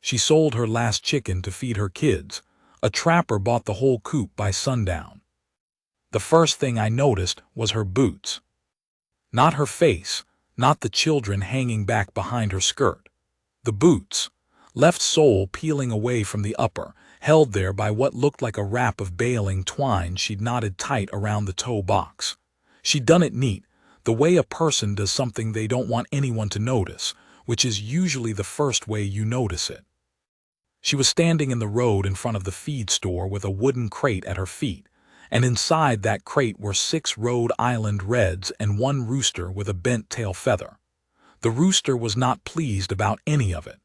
She sold her last chicken to feed her kids. A trapper bought the whole coop by sundown. The first thing I noticed was her boots. Not her face, not the children hanging back behind her skirt. The boots, left sole peeling away from the upper, held there by what looked like a wrap of baling twine she'd knotted tight around the toe box. She'd done it neat, the way a person does something they don't want anyone to notice, which is usually the first way you notice it. She was standing in the road in front of the feed store with a wooden crate at her feet, and inside that crate were 6 Rhode Island Reds and 1 rooster with a bent tail feather. The rooster was not pleased about any of it.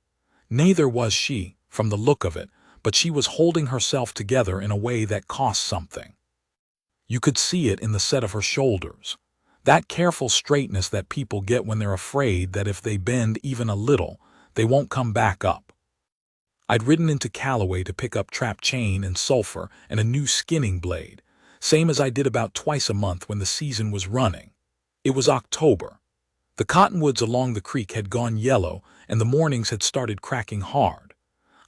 Neither was she, from the look of it, but she was holding herself together in a way that cost something. You could see it in the set of her shoulders, that careful straightness that people get when they're afraid that if they bend even a little, they won't come back up. I'd ridden into Callaway to pick up trap chain and sulfur and a new skinning blade, same as I did about twice a month when the season was running. It was October. The cottonwoods along the creek had gone yellow and the mornings had started cracking hard.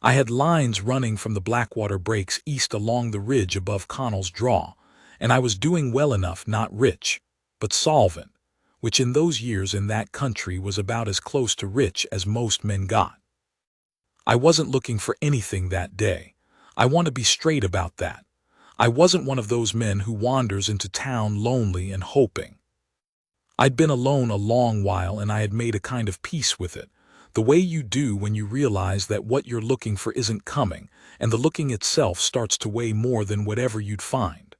I had lines running from the Blackwater breaks east along the ridge above Connell's Draw, and I was doing well enough, not rich, but solvent, which in those years in that country was about as close to rich as most men got. I wasn't looking for anything that day. I want to be straight about that. I wasn't one of those men who wanders into town lonely and hoping. I'd been alone a long while and I had made a kind of peace with it, the way you do when you realize that what you're looking for isn't coming, and the looking itself starts to weigh more than whatever you'd find.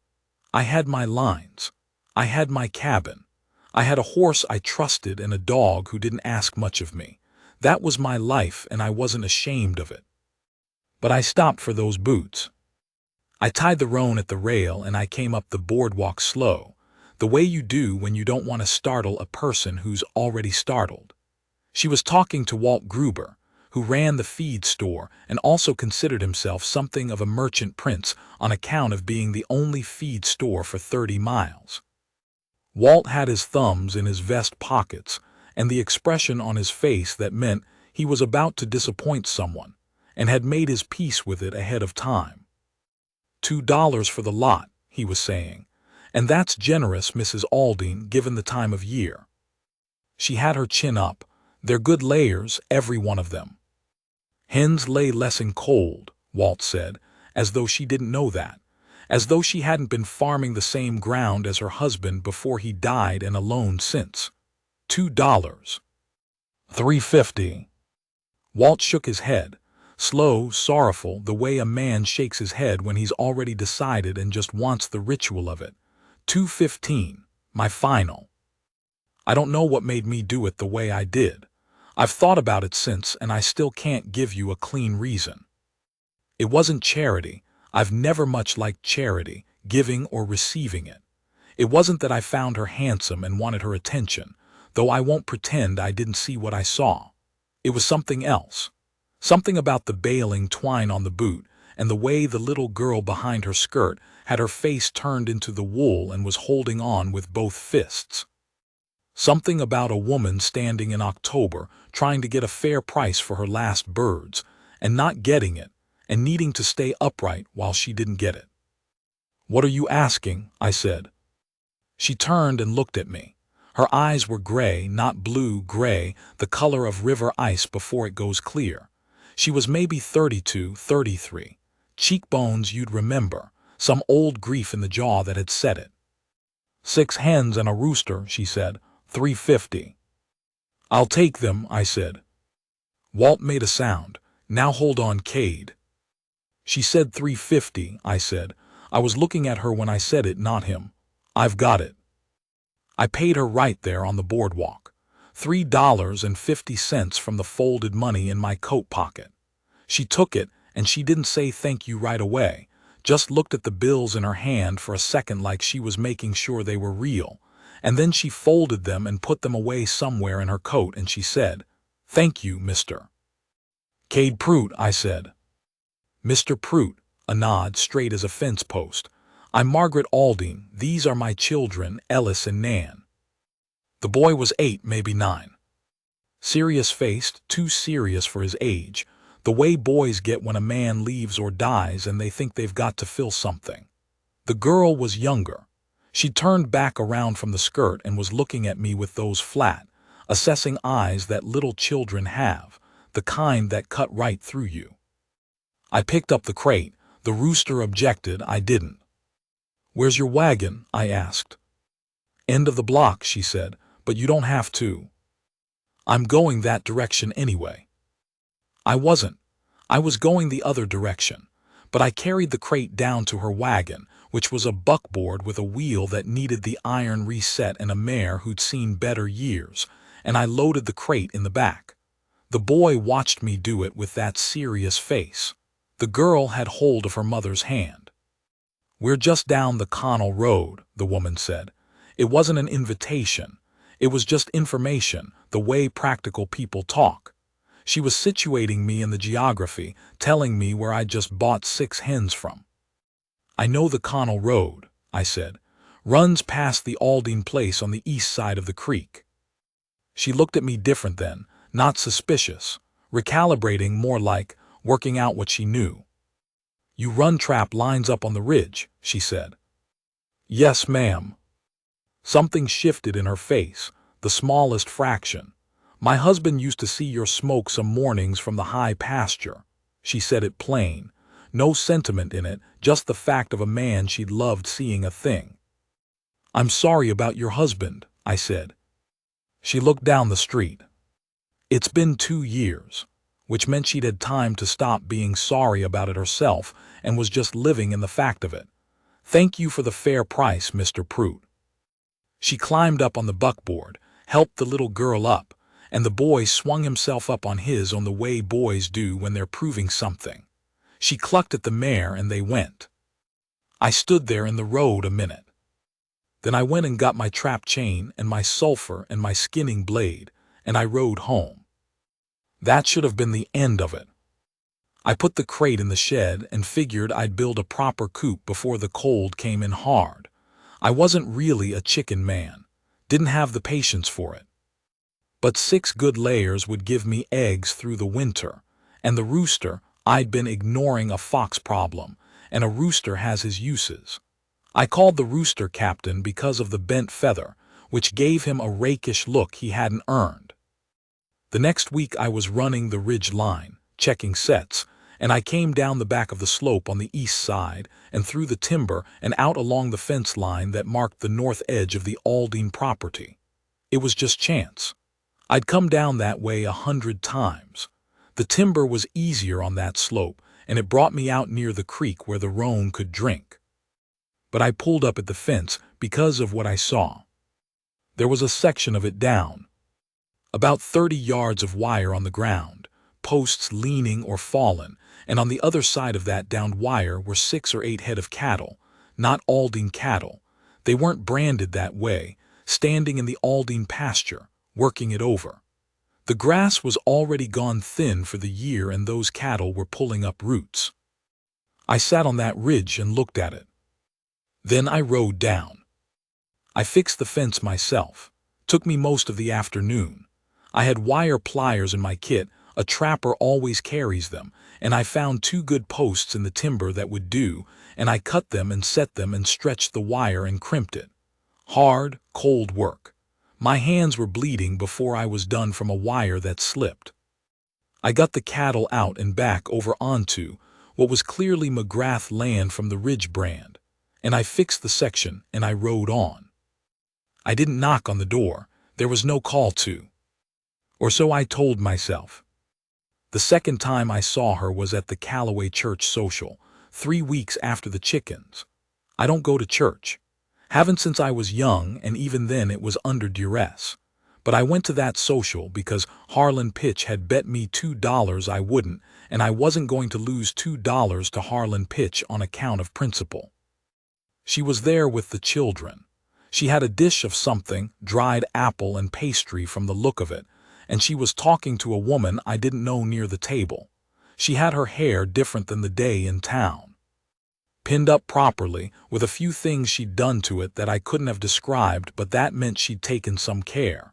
I had my lines. I had my cabin. I had a horse I trusted and a dog who didn't ask much of me. That was my life and I wasn't ashamed of it. But I stopped for those boots. I tied the roan at the rail and I came up the boardwalk slow, the way you do when you don't want to startle a person who's already startled. She was talking to Walt Gruber, who ran the feed store and also considered himself something of a merchant prince on account of being the only feed store for 30 miles. Walt had his thumbs in his vest pockets and the expression on his face that meant he was about to disappoint someone and had made his peace with it ahead of time. $2 for the lot, he was saying, and that's generous, Mrs. Aldine, given the time of year. She had her chin up. They're good layers, every one of them. Hens lay less in cold, Walt said, as though she didn't know that, as though she hadn't been farming the same ground as her husband before he died and alone since. $2. $3.50. Walt shook his head, slow, sorrowful, the way a man shakes his head when he's already decided and just wants the ritual of it. $2.15, my final. I don't know what made me do it the way I did. I've thought about it since and I still can't give you a clean reason. It wasn't charity. I've never much liked charity, giving or receiving it. It wasn't that I found her handsome and wanted her attention, though I won't pretend I didn't see what I saw. It was something else. Something about the baling twine on the boot and the way the little girl behind her skirt had her face turned into the wool and was holding on with both fists. Something about a woman standing in October trying to get a fair price for her last birds and not getting it and needing to stay upright while she didn't get it. "What are you asking?" I said. She turned and looked at me. Her eyes were gray, not blue, gray, the color of river ice before it goes clear. She was maybe 32, 33. Cheekbones you'd remember, some old grief in the jaw that had set it. 6 hens and a rooster, she said. $3.50. I'll take them, I said. Walt made a sound. Now hold on, Cade. She said $3.50, I said. I was looking at her when I said it, not him. I've got it. I paid her right there on the boardwalk. $3.50 from the folded money in my coat pocket. She took it, and she didn't say thank you right away, just looked at the bills in her hand for a second like she was making sure they were real, and then she folded them and put them away somewhere in her coat, and she said, "Thank you, Mr. Cade Prout," I said. "Mr. Prout," a nod straight as a fence post. "I'm Margaret Aldine. These are my children, Ellis and Nan." The boy was 8, maybe 9. Serious-faced, too serious for his age, The way boys get when a man leaves or dies and they think they've got to fill something. The girl was younger. She turned back around from the skirt and was looking at me with those flat, assessing eyes that little children have, the kind that cut right through you. I picked up the crate. The rooster objected I didn't. "Where's your wagon?" I asked. "End of the block," she said, "but you don't have to." "I'm going that direction anyway." I wasn't. I was going the other direction, but I carried the crate down to her wagon, which was a buckboard with a wheel that needed the iron reset and a mare who'd seen better years, and I loaded the crate in the back. The boy watched me do it with that serious face. The girl had hold of her mother's hand. "We're just down the Connell Road," the woman said. It wasn't an invitation. It was just information, the way practical people talk. She was situating me in the geography, telling me where I'd just bought 6 hens from. "I know the Connell Road," I said. "Runs past the Aldine place on the east side of the creek." She looked at me different then, not suspicious, recalibrating, more like working out what she knew. "You run trap lines up on the ridge," she said. "Yes, ma'am." Something shifted in her face, the smallest fraction. "My husband used to see your smoke some mornings from the high pasture." She said it plain. No sentiment in it, just the fact of a man she'd loved seeing a thing. "I'm sorry about your husband," I said. She looked down the street. It's been 2 years, which meant she'd had time to stop being sorry about it herself and was just living in the fact of it. "Thank you for the fair price, Mr. Prout." She climbed up on the buckboard, helped the little girl up, and the boy swung himself up on his on the way boys do when they're proving something. She clucked at the mare and they went. I stood there in the road a minute. Then I went and got my trap chain and my sulfur and my skinning blade, and I rode home. That should have been the end of it. I put the crate in the shed and figured I'd build a proper coop before the cold came in hard. I wasn't really a chicken man, didn't have the patience for it. But 6 good layers would give me eggs through the winter, and the rooster, I'd been ignoring a fox problem, and a rooster has his uses. I called the rooster captain because of the bent feather, which gave him a rakish look he hadn't earned. The next week I was running the ridge line, checking sets, and I came down the back of the slope on the east side and through the timber and out along the fence line that marked the north edge of the Aldine property. It was just chance. I'd come down that way 100 times. The timber was easier on that slope, and it brought me out near the creek where the roan could drink. But I pulled up at the fence because of what I saw. There was a section of it down. About 30 yards of wire on the ground, posts leaning or fallen, and on the other side of that downed wire were 6 or 8 head of cattle, not Aldine cattle. They weren't branded that way, standing in the Aldine pasture, working it over. The grass was already gone thin for the year and those cattle were pulling up roots. I sat on that ridge and looked at it. Then I rode down. I fixed the fence myself. Took me most of the afternoon. I had wire pliers in my kit, a trapper always carries them, and I found 2 good posts in the timber that would do, and I cut them and set them and stretched the wire and crimped it. Hard, cold work. My hands were bleeding before I was done from a wire that slipped. I got the cattle out and back over onto what was clearly McGrath land from the Ridge brand, and I fixed the section and I rode on. I didn't knock on the door. There was no call to. Or so I told myself. The second time I saw her was at the Callaway Church social, 3 weeks after the chickens. I don't go to church. Haven't since I was young, and even then it was under duress. But I went to that social because Harlan Pitch had bet me $2 I wouldn't, and I wasn't going to lose $2 to Harlan Pitch on account of principle. She was there with the children. She had a dish of something, dried apple and pastry from the look of it, and she was talking to a woman I didn't know near the table. She had her hair different than the day in town. Pinned up properly, with a few things she'd done to it that I couldn't have described, but that meant she'd taken some care.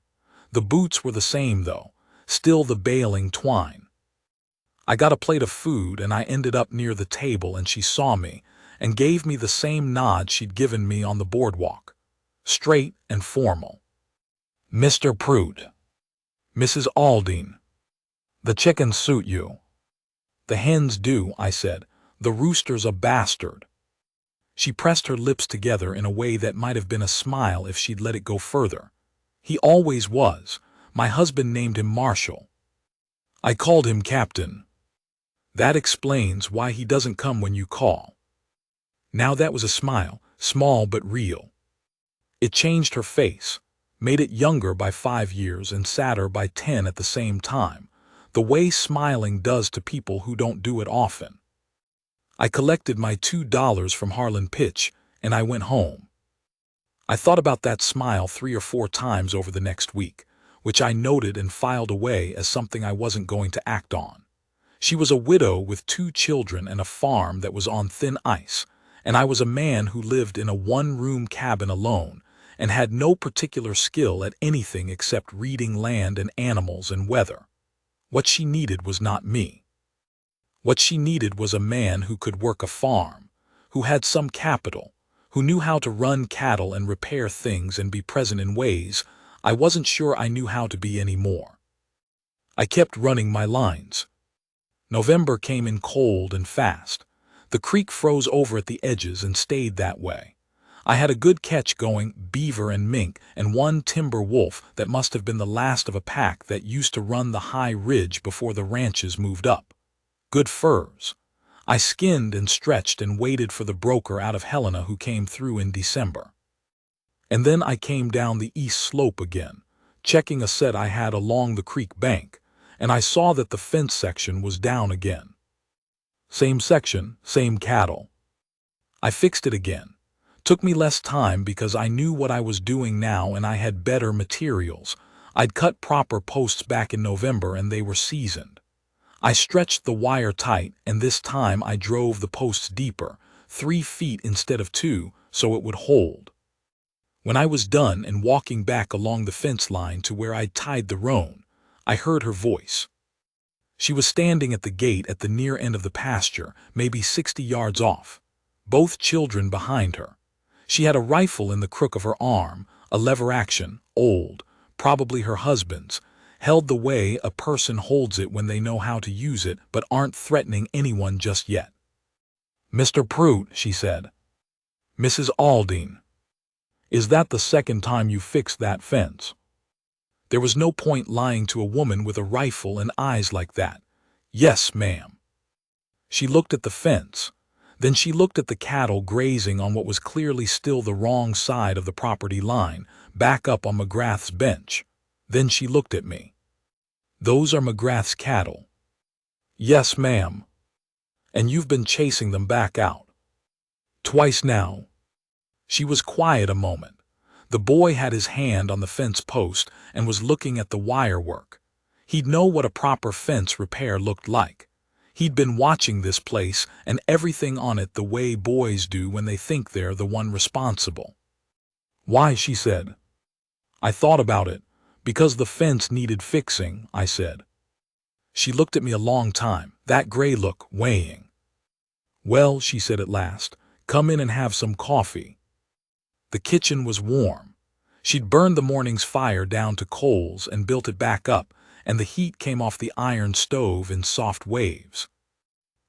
The boots were the same though, still the baling twine. I got a plate of food and I ended up near the table and she saw me and gave me the same nod she'd given me on the boardwalk. Straight and formal. Mr. Prude. Mrs. Aldine. The chickens suit you. The hens do, I said. The rooster's a bastard. She pressed her lips together in a way that might have been a smile if she'd let it go further. He always was. My husband named him Marshall. I called him Captain. That explains why he doesn't come when you call. Now that was a smile, small but real. It changed her face, made it younger by 5 years and sadder by 10 at the same time, the way smiling does to people who don't do it often. I collected my $2 from Harlan Pitch, and I went home. I thought about that smile 3 or 4 times over the next week, which I noted and filed away as something I wasn't going to act on. She was a widow with 2 children and a farm that was on thin ice, and I was a man who lived in a one-room cabin alone and had no particular skill at anything except reading land and animals and weather. What she needed was not me. What she needed was a man who could work a farm, who had some capital, who knew how to run cattle and repair things and be present in ways I wasn't sure I knew how to be anymore. I kept running my lines. November came in cold and fast. The creek froze over at the edges and stayed that way. I had a good catch going, beaver and mink, and 1 timber wolf that must have been the last of a pack that used to run the high ridge before the ranches moved up. Good furs. I skinned and stretched and waited for the broker out of Helena who came through in December. And then I came down the east slope again, checking a set I had along the creek bank, and I saw that the fence section was down again. Same section, same cattle. I fixed it again. Took me less time because I knew what I was doing now and I had better materials. I'd cut proper posts back in November and they were seasoned. I stretched the wire tight and this time I drove the posts deeper, 3 feet instead of 2, so it would hold. When I was done and walking back along the fence line to where I'd tied the roan, I heard her voice. She was standing at the gate at the near end of the pasture, maybe 60 yards off, both children behind her. She had a rifle in the crook of her arm, a lever action, old, probably her husband's, held the way a person holds it when they know how to use it but aren't threatening anyone just yet. Mr. Prude, she said. Mrs. Aldine. Is that the second time you fixed that fence? There was no point lying to a woman with a rifle and eyes like that. Yes, ma'am. She looked at the fence. Then she looked at the cattle grazing on what was clearly still the wrong side of the property line, back up on McGrath's bench. Then she looked at me. Those are McGrath's cattle. Yes, ma'am. And you've been chasing them back out. Twice now. She was quiet a moment. The boy had his hand on the fence post and was looking at the wire work. He'd know what a proper fence repair looked like. He'd been watching this place and everything on it the way boys do when they think they're the one responsible. Why, she said. I thought about it. Because the fence needed fixing, I said. She looked at me a long time, that gray look, weighing. Well, she said at last, come in and have some coffee. The kitchen was warm. She'd burned the morning's fire down to coals and built it back up, and the heat came off the iron stove in soft waves.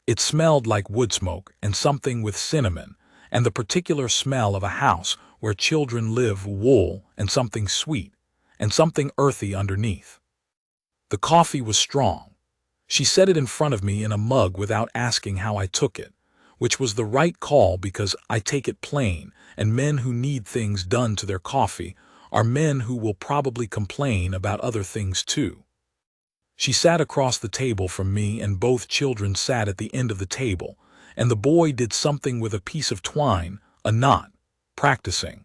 It smelled like wood smoke and something with cinnamon, and the particular smell of a house where children live, wool, and something sweet, and something earthy underneath. The coffee was strong. She set it in front of me in a mug without asking how I took it, which was the right call because I take it plain, and men who need things done to their coffee are men who will probably complain about other things too. She sat across the table from me and both children sat at the end of the table, and the boy did something with a piece of twine, a knot, practicing,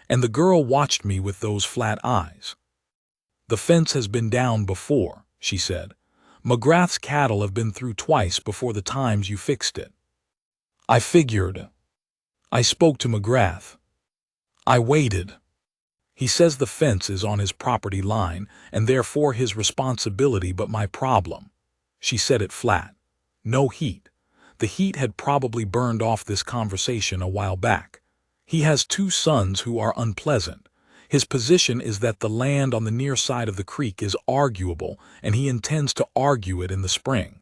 and the girl watched me with those flat eyes. The fence has been down before, she said. McGrath's cattle have been through twice before the times you fixed it. I figured. I spoke to McGrath. I waited. He says the fence is on his property line and therefore his responsibility but my problem. She said it flat. No heat. The heat had probably burned off this conversation a while back. He has 2 sons who are unpleasant. His position is that the land on the near side of the creek is arguable, and he intends to argue it in the spring.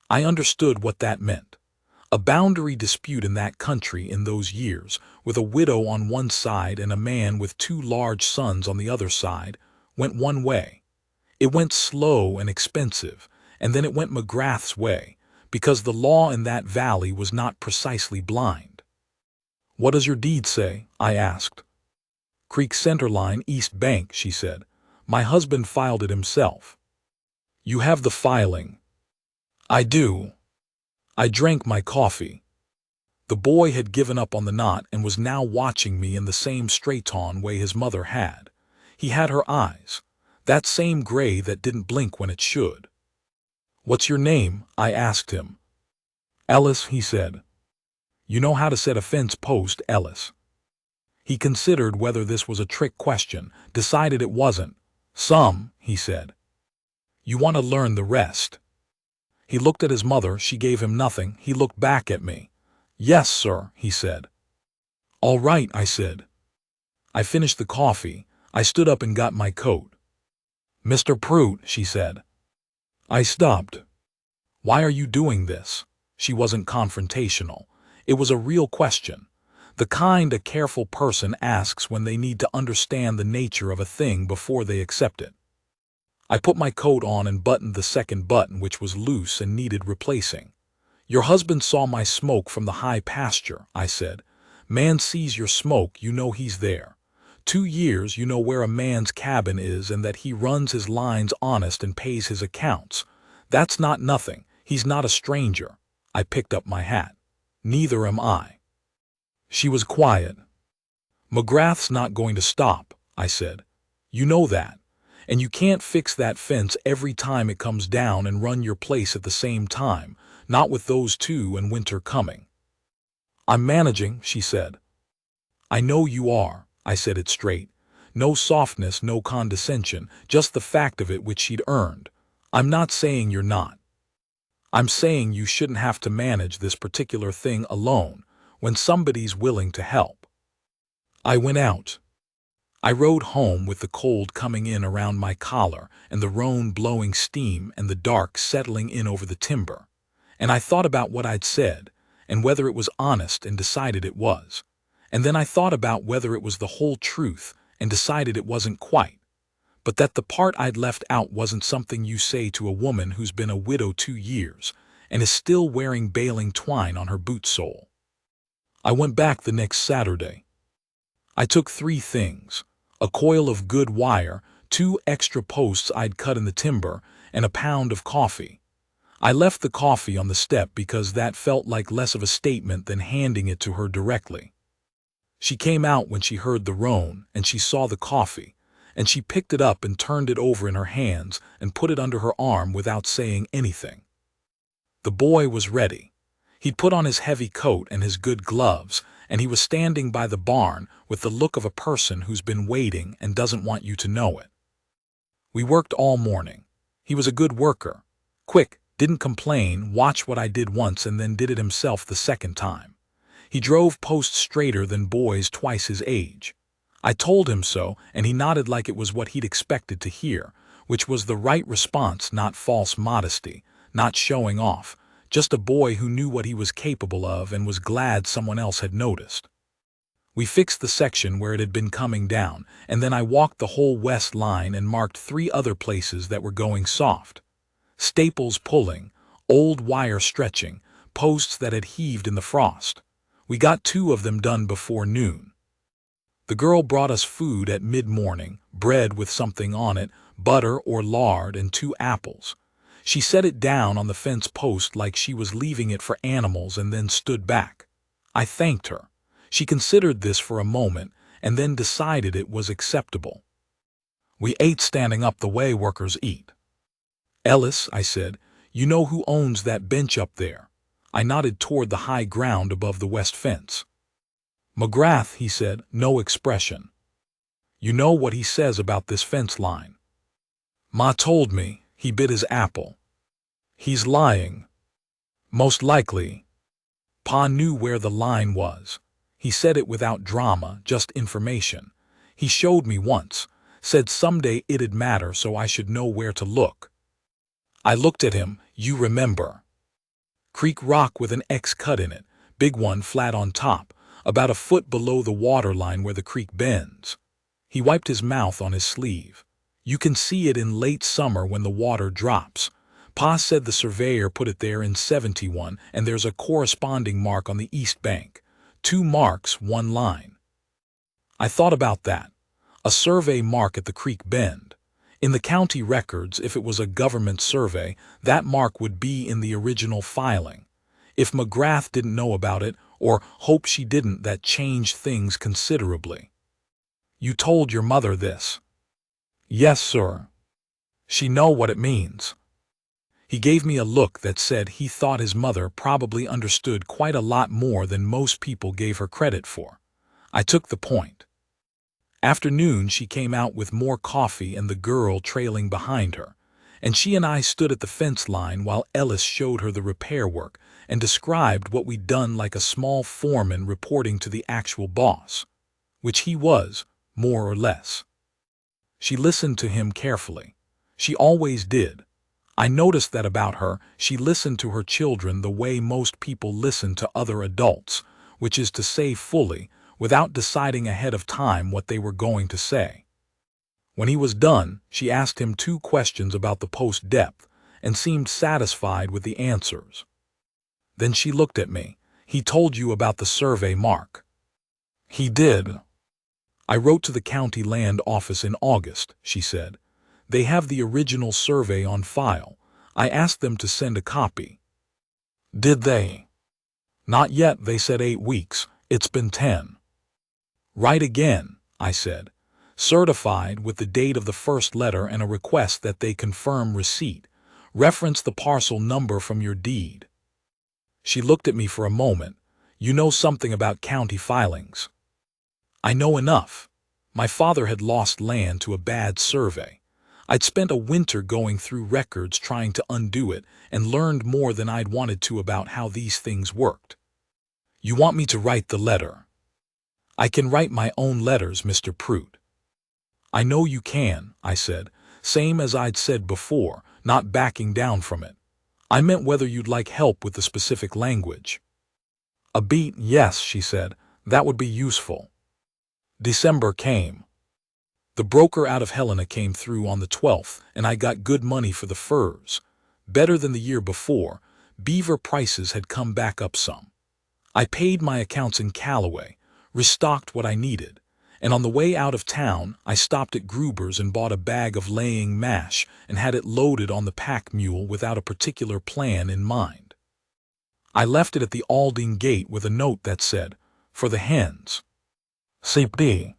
I understood what that meant. A boundary dispute in that country in those years, with a widow on one side and a man with 2 large sons on the other side, went one way. It went slow and expensive, and then it went McGrath's way, because the law in that valley was not precisely blind. "What does your deed say?" I asked. "Creek Centerline, East Bank," she said. "My husband filed it himself." "You have the filing." "I do." I drank my coffee. The boy had given up on the knot and was now watching me in the same straight-on way his mother had. He had her eyes, that same gray that didn't blink when it should. "What's your name?" I asked him. "Ellis," he said. "You know how to set a fence post, Ellis." He considered whether this was a trick question, decided it wasn't. "Some," he said. "You want to learn the rest." He looked at his mother. She gave him nothing. He looked back at me. "Yes, sir," he said. "All right," I said. I finished the coffee. I stood up and got my coat. "Mr. Pruitt," she said. I stopped. "Why are you doing this?" She wasn't confrontational. It was a real question, the kind a careful person asks when they need to understand the nature of a thing before they accept it. I put my coat on and buttoned the second button, which was loose and needed replacing. "Your husband saw my smoke from the high pasture," I said. "Man sees your smoke, you know he's there. 2 years, you know where a man's cabin is and that he runs his lines honest and pays his accounts. That's not nothing. He's not a stranger." I picked up my hat. "Neither am I." She was quiet. "McGrath's not going to stop," I said. "You know that. And you can't fix that fence every time it comes down and run your place at the same time, not with those 2 and winter coming." "I'm managing," she said. "I know you are." I said it straight. No softness, no condescension, just the fact of it which she'd earned. "I'm not saying you're not. I'm saying you shouldn't have to manage this particular thing alone when somebody's willing to help." I went out. I rode home with the cold coming in around my collar and the roan blowing steam and the dark settling in over the timber. And I thought about what I'd said and whether it was honest and decided it was. And then I thought about whether it was the whole truth and decided it wasn't quite. But that the part I'd left out wasn't something you say to a woman who's been a widow 2 years and is still wearing baling twine on her boot sole. I went back the next Saturday. I took 3 things: a coil of good wire, 2 extra posts I'd cut in the timber, and a pound of coffee. I left the coffee on the step because that felt like less of a statement than handing it to her directly. She came out when she heard the roan, and she saw the coffee, and she picked it up and turned it over in her hands and put it under her arm without saying anything. The boy was ready. He'd put on his heavy coat and his good gloves, and he was standing by the barn with the look of a person who's been waiting and doesn't want you to know it. We worked all morning. He was a good worker. Quick, didn't complain, watched what I did once and then did it himself the second time. He drove posts straighter than boys twice his age. I told him so, and he nodded like it was what he'd expected to hear, which was the right response, not false modesty, not showing off, just a boy who knew what he was capable of and was glad someone else had noticed. We fixed the section where it had been coming down, and then I walked the whole west line and marked 3 other places that were going soft. Staples pulling, old wire stretching, posts that had heaved in the frost. We got 2 of them done before noon. The girl brought us food at mid-morning, bread with something on it, butter or lard, and 2 apples. She set it down on the fence post like she was leaving it for animals and then stood back. I thanked her. She considered this for a moment and then decided it was acceptable. We ate standing up the way workers eat. "Ellis," I said, "you know who owns that bench up there?" I nodded toward the high ground above the west fence. "McGrath," he said, no expression. "You know what he says about this fence line?" "Ma told me." He bit his apple. "He's lying." Most likely. Pa knew where the line was. He said it without drama, just information. He showed me once, said someday it'd matter so I should know where to look. I looked at him, you remember. Creek rock with an X cut in it, big one flat on top, about a foot below the water line where the creek bends. He wiped his mouth on his sleeve. You can see it in late summer when the water drops. Pa said the surveyor put it there in '71, and there's a corresponding mark on the east bank. 2 marks, 1 line. I thought about that. A survey mark at the creek bend. In the county records, if it was a government survey, that mark would be in the original filing. If McGrath didn't know about it, or hope she didn't, that changed things considerably. You told your mother this? Yes, sir. She know what it means. He gave me a look that said he thought his mother probably understood quite a lot more than most people gave her credit for. I took the point. Afternoon, she came out with more coffee and the girl trailing behind her, and she and I stood at the fence line while Ellis showed her the repair work and described what we'd done like a small foreman reporting to the actual boss, which he was, more or less. She listened to him carefully. She always did. I noticed that about her. She listened to her children the way most people listen to other adults, which is to say fully, without deciding ahead of time what they were going to say. When he was done, she asked him 2 questions about the post depth and seemed satisfied with the answers. Then she looked at me. He told you about the survey mark? He did. I wrote to the county land office in August, she said. They have the original survey on file. I asked them to send a copy. Did they? Not yet, they said 8 weeks. It's been 10. Write again, I said. Certified with the date of the first letter and a request that they confirm receipt. Reference the parcel number from your deed. She looked at me for a moment. You know something about county filings. I know enough. My father had lost land to a bad survey. I'd spent a winter going through records trying to undo it and learned more than I'd wanted to about how these things worked. You want me to write the letter? I can write my own letters, Mr. Prout. I know you can, I said, same as I'd said before, not backing down from it. I meant whether you'd like help with the specific language. A beat, yes, she said, that would be useful. December came. The broker out of Helena came through on the 12th, and I got good money for the furs. Better than the year before. Beaver prices had come back up some. I paid my accounts in Callaway, restocked what I needed, and on the way out of town, I stopped at Gruber's and bought a bag of laying mash and had it loaded on the pack mule without a particular plan in mind. I left it at the Aldine gate with a note that said, "For the hens. CP."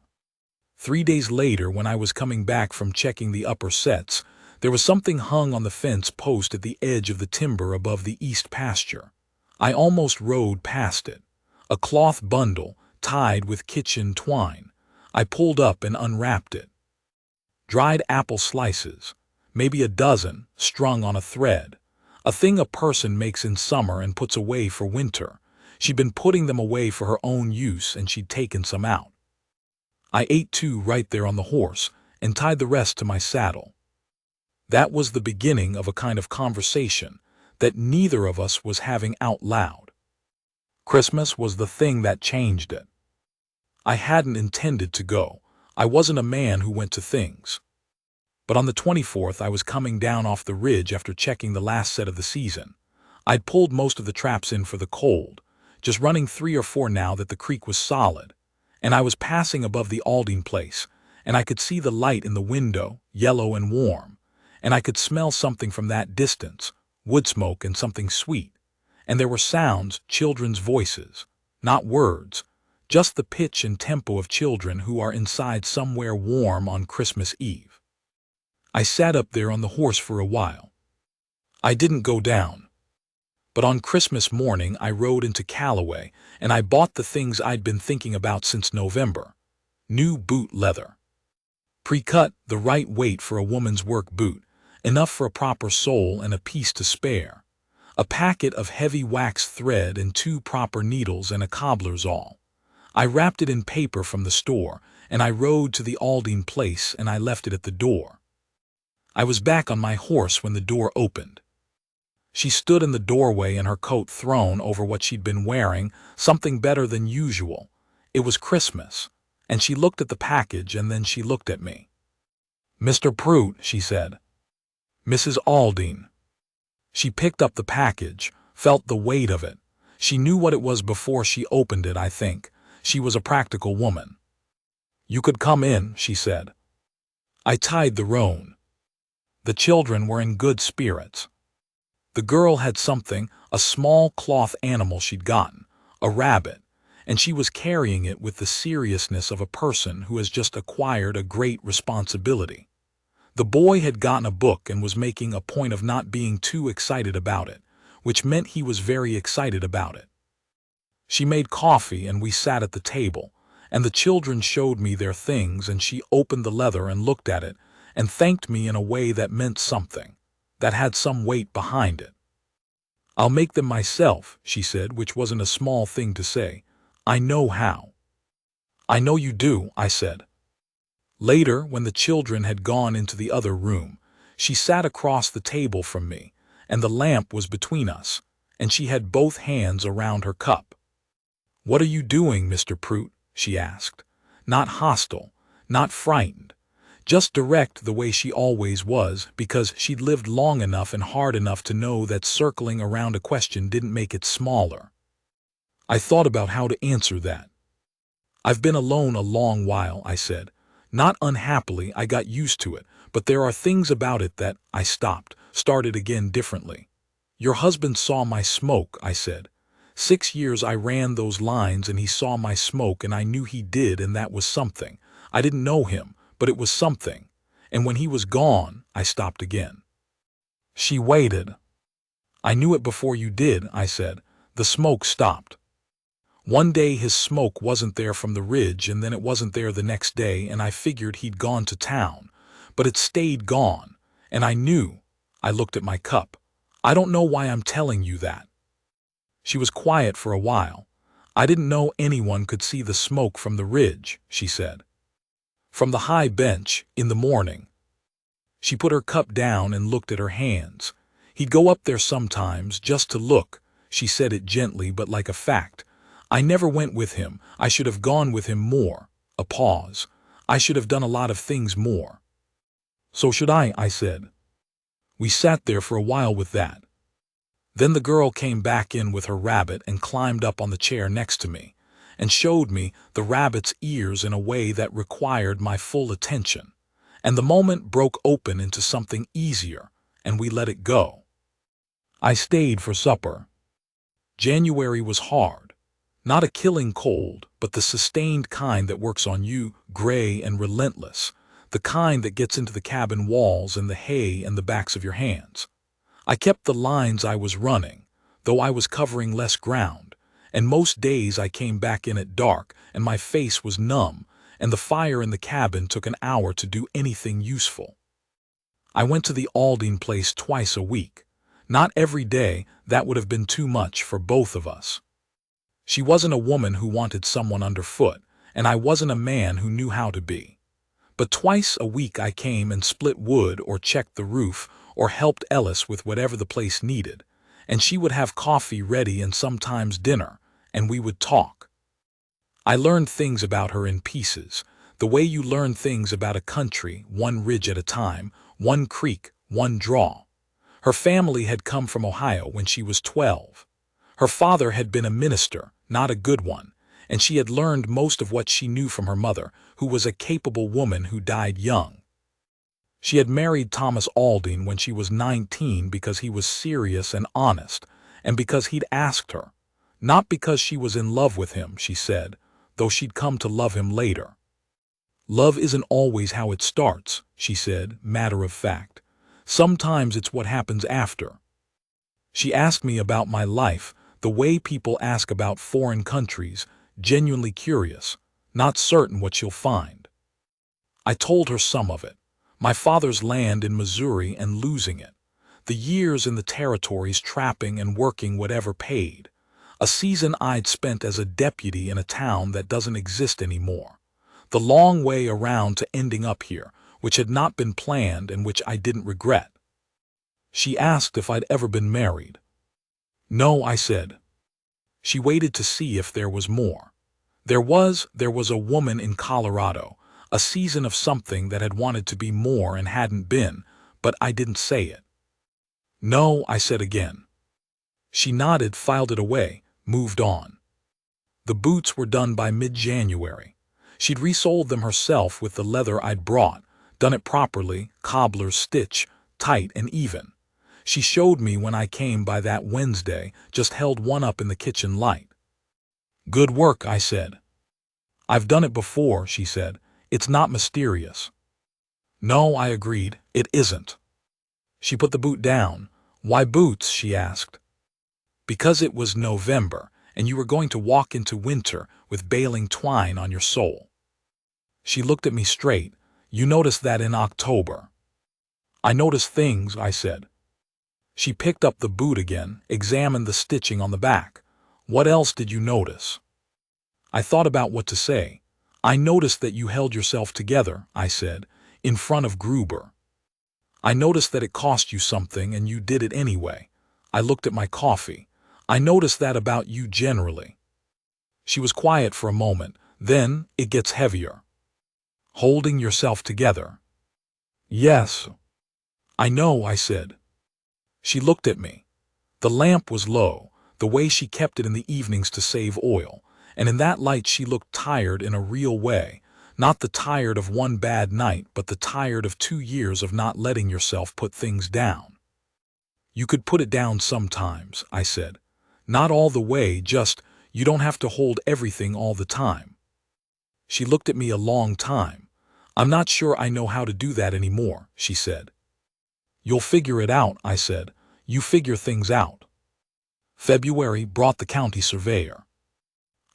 3 days later, when I was coming back from checking the upper sets, there was something hung on the fence post at the edge of the timber above the east pasture. I almost rode past it. A cloth bundle, tied with kitchen twine. I pulled up and unwrapped it. Dried apple slices, maybe a dozen, strung on a thread. A thing a person makes in summer and puts away for winter. She'd been putting them away for her own use, and she'd taken some out. I ate 2 right there on the horse and tied the rest to my saddle. That was the beginning of a kind of conversation that neither of us was having out loud. Christmas was the thing that changed it. I hadn't intended to go. I wasn't a man who went to things. But on the 24th, I was coming down off the ridge after checking the last set of the season. I'd pulled most of the traps in for the cold, just running 3 or 4 now that the creek was solid. And I was passing above the Aldine place, and I could see the light in the window, yellow and warm, and I could smell something from that distance, wood smoke and something sweet. And there were sounds, children's voices, not words, just the pitch and tempo of children who are inside somewhere warm on Christmas Eve. I sat up there on the horse for a while. I didn't go down. But on Christmas morning I rode into Callaway, and I bought the things I'd been thinking about since November. New boot leather. Pre-cut, the right weight for a woman's work boot, enough for a proper sole and a piece to spare. A packet of heavy wax thread and 2 proper needles and a cobbler's awl. I wrapped it in paper from the store, and I rode to the Aldine place and I left it at the door. I was back on my horse when the door opened. She stood in the doorway in her coat thrown over what she'd been wearing, something better than usual. It was Christmas, and she looked at the package and then she looked at me. "Mr. Pruitt," she said. "Mrs. Aldine." She picked up the package, felt the weight of it. She knew what it was before she opened it, I think. She was a practical woman. "You could come in," she said. I tied the roan. The children were in good spirits. The girl had something, a small cloth animal she'd gotten, a rabbit, and she was carrying it with the seriousness of a person who has just acquired a great responsibility. The boy had gotten a book and was making a point of not being too excited about it, which meant he was very excited about it. She made coffee and we sat at the table, and the children showed me their things and she opened the leather and looked at it and thanked me in a way that meant something, that had some weight behind it. "I'll make them myself," she said, which wasn't a small thing to say. "I know how." "I know you do," I said. Later, when the children had gone into the other room, she sat across the table from me, and the lamp was between us, and she had both hands around her cup. "What are you doing, Mr. Pruitt?" she asked. Not hostile, not frightened, just direct the way she always was, because she'd lived long enough and hard enough to know that circling around a question didn't make it smaller. I thought about how to answer that. "I've been alone a long while," I said. "Not unhappily, I got used to it, but there are things about it that I started again differently." "Your husband saw my smoke," I said. 6 years I ran those lines and he saw my smoke and I knew he did, and that was something. I didn't know him, but it was something. And when he was gone, I stopped again." She waited. "I knew it before you did," I said. "The smoke stopped. One day his smoke wasn't there from the ridge, and then it wasn't there the next day, and I figured he'd gone to town. But it stayed gone, and I knew." I looked at my cup. "I don't know why I'm telling you that." She was quiet for a while. "I didn't know anyone could see the smoke from the ridge," she said. "From the high bench, in the morning." She put her cup down and looked at her hands. "He'd go up there sometimes, just to look." She said it gently but like a fact. "I never went with him. I should have gone with him more." A pause. "I should have done a lot of things more." "So should I said. We sat there for a while with that. Then the girl came back in with her rabbit and climbed up on the chair next to me, and showed me the rabbit's ears in a way that required my full attention. And the moment broke open into something easier, and we let it go. I stayed for supper. January was hard. Not a killing cold, but the sustained kind that works on you, gray and relentless, the kind that gets into the cabin walls and the hay and the backs of your hands. I kept the lines I was running, though I was covering less ground, and most days I came back in at dark and my face was numb, and the fire in the cabin took an hour to do anything useful. I went to the Aldine place twice a week. Not every day, that would have been too much for both of us. She wasn't a woman who wanted someone underfoot, and I wasn't a man who knew how to be. But twice a week I came and split wood or checked the roof or helped Ellis with whatever the place needed, and she would have coffee ready and sometimes dinner, and we would talk. I learned things about her in pieces, the way you learn things about a country, one ridge at a time, one creek, one draw. Her family had come from Ohio when she was 12. Her father had been a minister, not a good one, and she had learned most of what she knew from her mother, who was a capable woman who died young. She had married Thomas Aldine when she was 19 because he was serious and honest, and because he'd asked her. Not because she was in love with him, she said, though she'd come to love him later. "Love isn't always how it starts," she said, matter of fact. "Sometimes it's what happens after." She asked me about my life, the way people ask about foreign countries, genuinely curious, not certain what she'll find. I told her some of it. My father's land in Missouri and losing it. The years in the territories trapping and working whatever paid. A season I'd spent as a deputy in a town that doesn't exist anymore. The long way around to ending up here, which had not been planned and which I didn't regret. She asked if I'd ever been married. No, I said. She waited to see if there was more. There was a woman in Colorado, a season of something that had wanted to be more and hadn't been, but I didn't say it. No, I said again. She nodded, filed it away, moved on. The boots were done by mid-January. She'd resoled them herself with the leather I'd brought, done it properly, cobbler's stitch, tight and even. She showed me when I came by that Wednesday, just held one up in the kitchen light. Good work, I said. I've done it before, she said. It's not mysterious. No, I agreed, it isn't. She put the boot down. Why boots? She asked. Because it was November, and you were going to walk into winter with baling twine on your sole. She looked at me straight. You noticed that in October. I noticed things, I said. She picked up the boot again, examined the stitching on the back. What else did you notice? I thought about what to say. I noticed that you held yourself together, I said, in front of Gruber. I noticed that it cost you something and you did it anyway. I looked at my coffee. I noticed that about you generally. She was quiet for a moment. Then it gets heavier. Holding yourself together. Yes. I know, I said. She looked at me. The lamp was low, the way she kept it in the evenings to save oil, and in that light she looked tired in a real way, not the tired of one bad night, but the tired of 2 years of not letting yourself put things down. You could put it down sometimes, I said. Not all the way, just, you don't have to hold everything all the time. She looked at me a long time. I'm not sure I know how to do that anymore, she said. You'll figure it out, I said. You figure things out. February brought the county surveyor.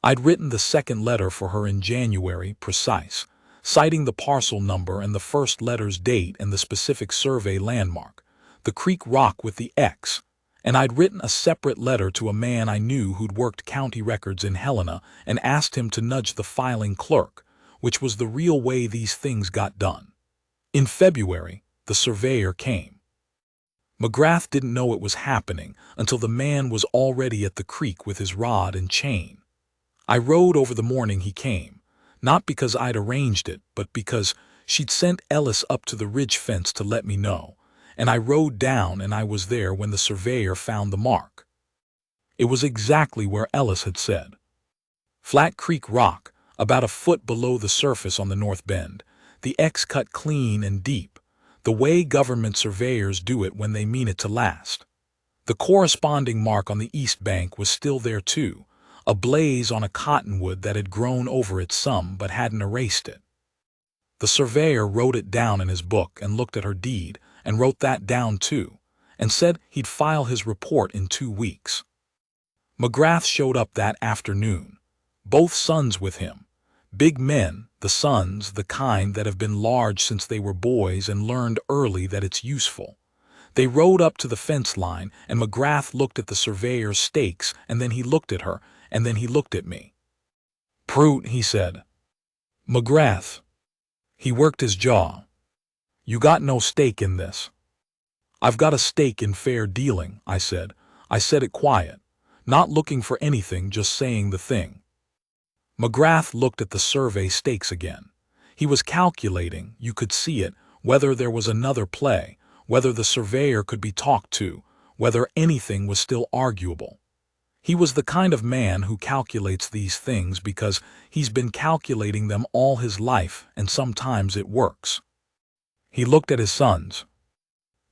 I'd written the second letter for her in January, precise, citing the parcel number and the first letter's date and the specific survey landmark, the creek rock with the X, and I'd written a separate letter to a man I knew who'd worked county records in Helena and asked him to nudge the filing clerk, which was the real way these things got done. In February, the surveyor came. McGrath didn't know it was happening until the man was already at the creek with his rod and chain. I rode over the morning he came, not because I'd arranged it, but because she'd sent Ellis up to the ridge fence to let me know, and I rode down and I was there when the surveyor found the mark. It was exactly where Ellis had said. Flat Creek rock, about a foot below the surface on the north bend, the X cut clean and deep, the way government surveyors do it when they mean it to last. The corresponding mark on the east bank was still there too, a blaze on a cottonwood that had grown over it some but hadn't erased it. The surveyor wrote it down in his book and looked at her deed and wrote that down too, and said he'd file his report in 2 weeks. McGrath showed up that afternoon, both sons with him. Big men, the sons, the kind that have been large since they were boys and learned early that it's useful. They rode up to the fence line, and McGrath looked at the surveyor's stakes, and then he looked at her, and then he looked at me. Prute, he said. McGrath. He worked his jaw. You got no stake in this. I've got a stake in fair dealing, I said. I said it quiet, not looking for anything, just saying the thing. McGrath looked at the survey stakes again. He was calculating, you could see it, whether there was another play, whether the surveyor could be talked to, whether anything was still arguable. He was the kind of man who calculates these things because he's been calculating them all his life, and sometimes it works. He looked at his sons.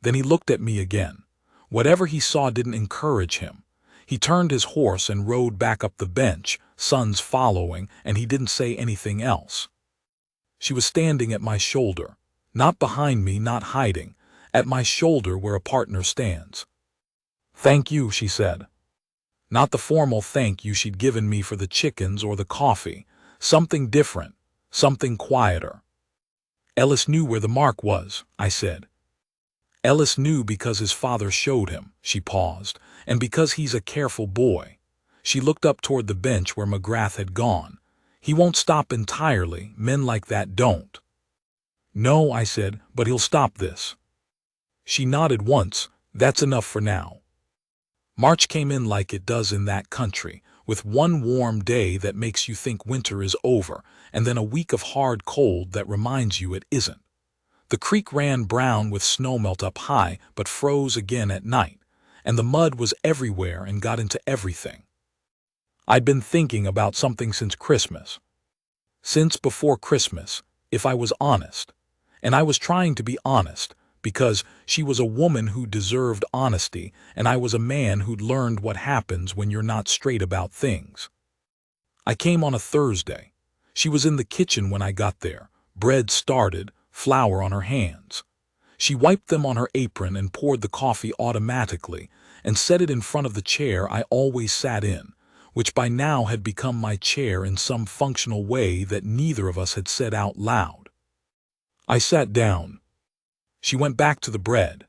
Then he looked at me again. Whatever he saw didn't encourage him. He turned his horse and rode back up the bench, sons following, and he didn't say anything else. She was standing at my shoulder, not behind me, not hiding, at my shoulder where a partner stands. Thank you, she said. Not the formal thank you she'd given me for the chickens or the coffee, something different, something quieter. Ellis knew where the mark was, I said. Ellis knew because his father showed him. She paused. And because he's a careful boy. She looked up toward the bench where McGrath had gone. He won't stop entirely. Men like that don't. No, I said, but he'll stop this. She nodded once. That's enough for now. March came in like it does in that country, with one warm day that makes you think winter is over, and then a week of hard cold that reminds you it isn't. The creek ran brown with snowmelt up high, but froze again at night, and the mud was everywhere and got into everything. I'd been thinking about something since Christmas. Since before Christmas, if I was honest. And I was trying to be honest, because she was a woman who deserved honesty, and I was a man who'd learned what happens when you're not straight about things. I came on a Thursday. She was in the kitchen when I got there, bread started, flour on her hands. She wiped them on her apron and poured the coffee automatically and set it in front of the chair I always sat in, which by now had become my chair in some functional way that neither of us had said out loud. I sat down. She went back to the bread.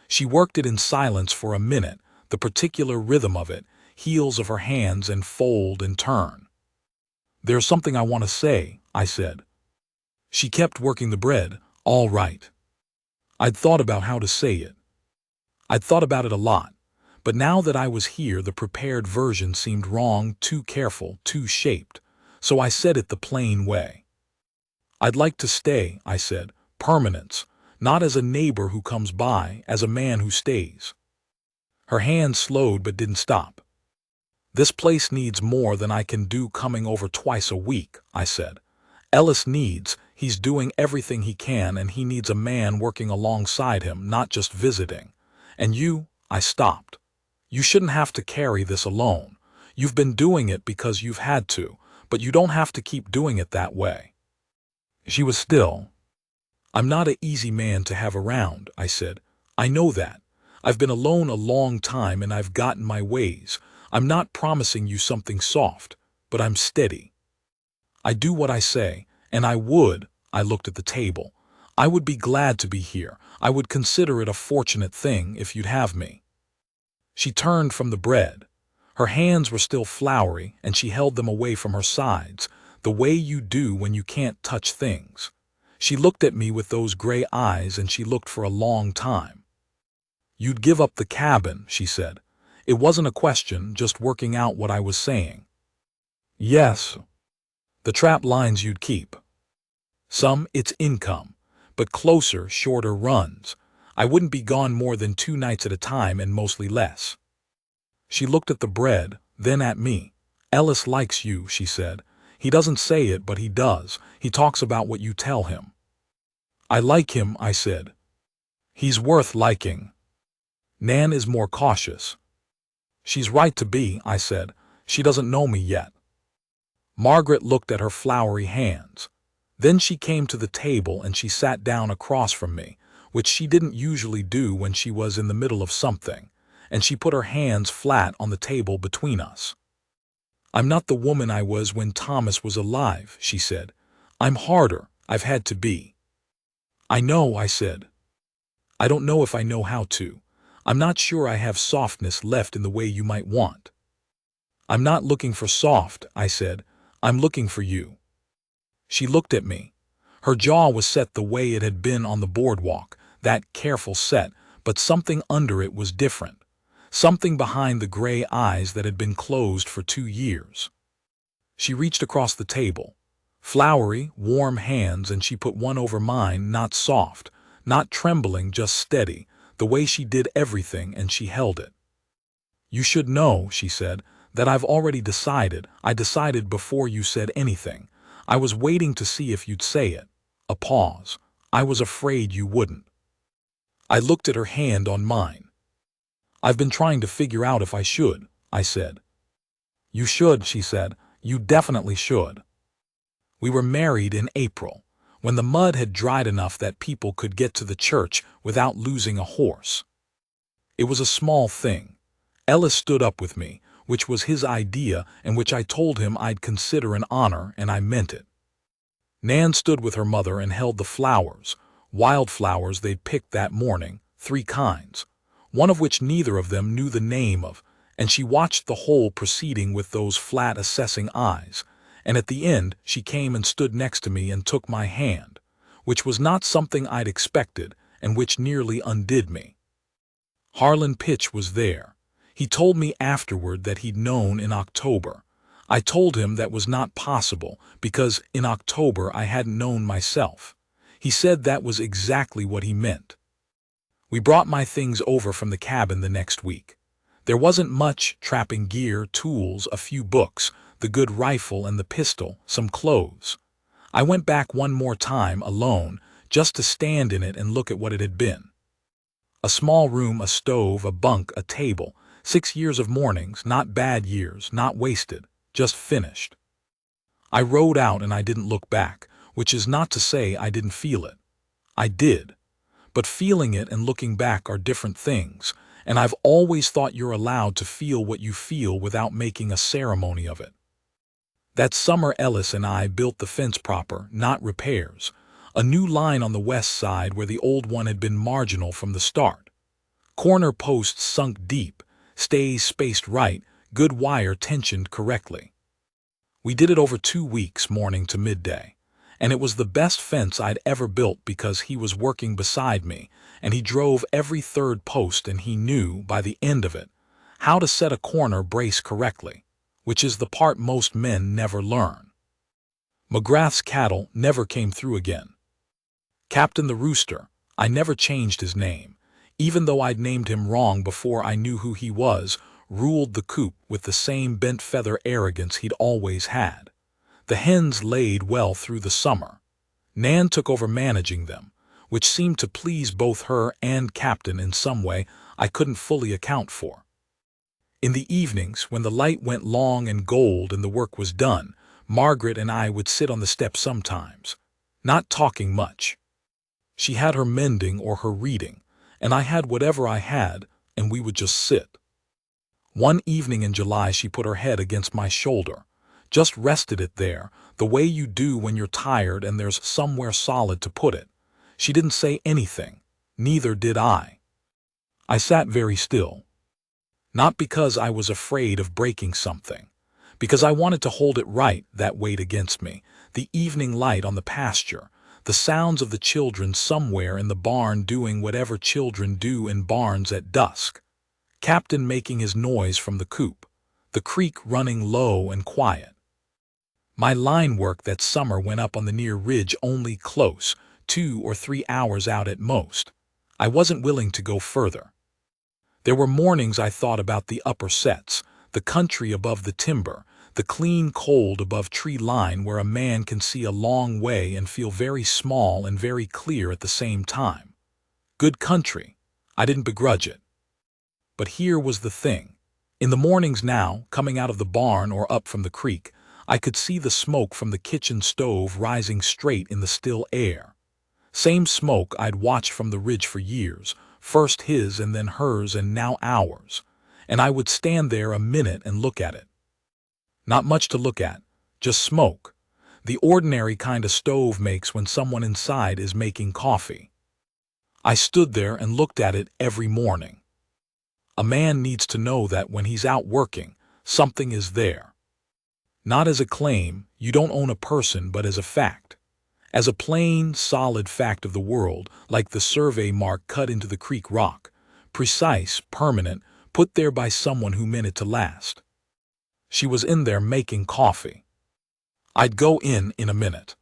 She worked it in silence for a minute, the particular rhythm of it, heels of her hands and fold and turn. There's something I want to say, I said. She kept working the bread. All right. I'd thought about how to say it. I'd thought about it a lot, but now that I was here the prepared version seemed wrong, too careful, too shaped, so I said it the plain way. I'd like to stay, I said, permanence, not as a neighbor who comes by, as a man who stays. Her hand slowed but didn't stop. This place needs more than I can do coming over twice a week, I said. Ellis needs, he's doing everything he can and he needs a man working alongside him, not just visiting. And you, I stopped. You shouldn't have to carry this alone. You've been doing it because you've had to, but you don't have to keep doing it that way. She was still. I'm not an easy man to have around, I said. I know that. I've been alone a long time and I've gotten my ways. I'm not promising you something soft, but I'm steady. I do what I say, and I looked at the table. I would be glad to be here. I would consider it a fortunate thing if you'd have me. She turned from the bread. Her hands were still floury and she held them away from her sides, the way you do when you can't touch things. She looked at me with those gray eyes and she looked for a long time. You'd give up the cabin, she said. It wasn't a question, just working out what I was saying. Yes. The trap lines you'd keep. Some, it's income, but closer, shorter runs. I wouldn't be gone more than 2 nights at a time and mostly less. She looked at the bread, then at me. Ellis likes you, she said. He doesn't say it, but he does. He talks about what you tell him. I like him, I said. He's worth liking. Nan is more cautious. She's right to be, I said. She doesn't know me yet. Margaret looked at her floury hands. Then she came to the table and she sat down across from me, which she didn't usually do when she was in the middle of something, and she put her hands flat on the table between us. I'm not the woman I was when Thomas was alive, she said. I'm harder. I've had to be. I know, I said. I don't know if I know how to. I'm not sure I have softness left in the way you might want. I'm not looking for soft, I said. I'm looking for you. She looked at me. Her jaw was set the way it had been on the boardwalk, that careful set, but something under it was different. Something behind the gray eyes that had been closed for 2 years. She reached across the table. Floury, warm hands, and she put one over mine, not soft, not trembling, just steady, the way she did everything, and she held it. You should know, she said, that I've already decided. I decided before you said anything. I was waiting to see if you'd say it. A pause. I was afraid you wouldn't. I looked at her hand on mine. I've been trying to figure out if I should, I said. You should, she said. You definitely should. We were married in April, when the mud had dried enough that people could get to the church without losing a horse. It was a small thing. Ellis stood up with me, which was his idea and which I told him I'd consider an honor, and I meant it. Nan stood with her mother and held the flowers, wildflowers they'd picked that morning, 3 kinds, one of which neither of them knew the name of, and she watched the whole proceeding with those flat assessing eyes, and at the end she came and stood next to me and took my hand, which was not something I'd expected and which nearly undid me. Harlan Pitch was there. He told me afterward that he'd known in October. I told him that was not possible because in October I hadn't known myself. He said that was exactly what he meant. We brought my things over from the cabin the next week. There wasn't much: trapping gear, tools, a few books, the good rifle and the pistol, some clothes. I went back one more time alone, just to stand in it and look at what it had been. A small room, a stove, a bunk, a table, 6 years of mornings, not bad years, not wasted, just finished. I rode out and I didn't look back, which is not to say I didn't feel it. I did. But feeling it and looking back are different things, and I've always thought you're allowed to feel what you feel without making a ceremony of it. That summer Ellis and I built the fence proper, not repairs, a new line on the west side where the old one had been marginal from the start. Corner posts sunk deep, stays spaced right, good wire tensioned correctly. We did it over 2 weeks, morning to midday, and it was the best fence I'd ever built because he was working beside me, and he drove every third post, and he knew, by the end of it, how to set a corner brace correctly, which is the part most men never learn. McGrath's cattle never came through again. Captain the Rooster, I never changed his name, even though I'd named him wrong before I knew who he was, ruled the coop with the same bent feather arrogance he'd always had. The hens laid well through the summer. Nan took over managing them, which seemed to please both her and Captain in some way I couldn't fully account for. In the evenings, when the light went long and gold and the work was done, Margaret and I would sit on the step sometimes, not talking much. She had her mending or her reading, and I had whatever I had, and we would just sit. One evening in July she put her head against my shoulder, just rested it there, the way you do when you're tired and there's somewhere solid to put it. She didn't say anything, neither did I. I sat very still. Not because I was afraid of breaking something, because I wanted to hold it right, that weight against me, the evening light on the pasture, the sounds of the children somewhere in the barn doing whatever children do in barns at dusk. Captain making his noise from the coop, the creek running low and quiet. My line work that summer went up on the near ridge only close, 2 or 3 hours out at most. I wasn't willing to go further. There were mornings I thought about the upper sets, the country above the timber, the clean cold above tree line where a man can see a long way and feel very small and very clear at the same time. Good country. I didn't begrudge it. But here was the thing. In the mornings now, coming out of the barn or up from the creek, I could see the smoke from the kitchen stove rising straight in the still air. Same smoke I'd watched from the ridge for years, first his and then hers and now ours, and I would stand there a minute and look at it. Not much to look at, just smoke, the ordinary kind of stove makes when someone inside is making coffee. I stood there and looked at it every morning. A man needs to know that when he's out working, something is there. Not as a claim, you don't own a person, but as a fact. As a plain, solid fact of the world, like the survey mark cut into the creek rock, precise, permanent, put there by someone who meant it to last. She was in there making coffee. I'd go in a minute.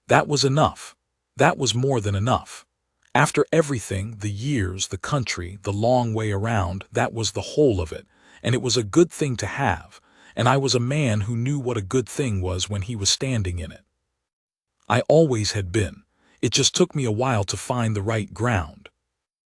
That was enough. That was more than enough. After everything, the years, the country, the long way around, that was the whole of it, and it was a good thing to have, and I was a man who knew what a good thing was when he was standing in it. I always had been. It just took me a while to find the right ground.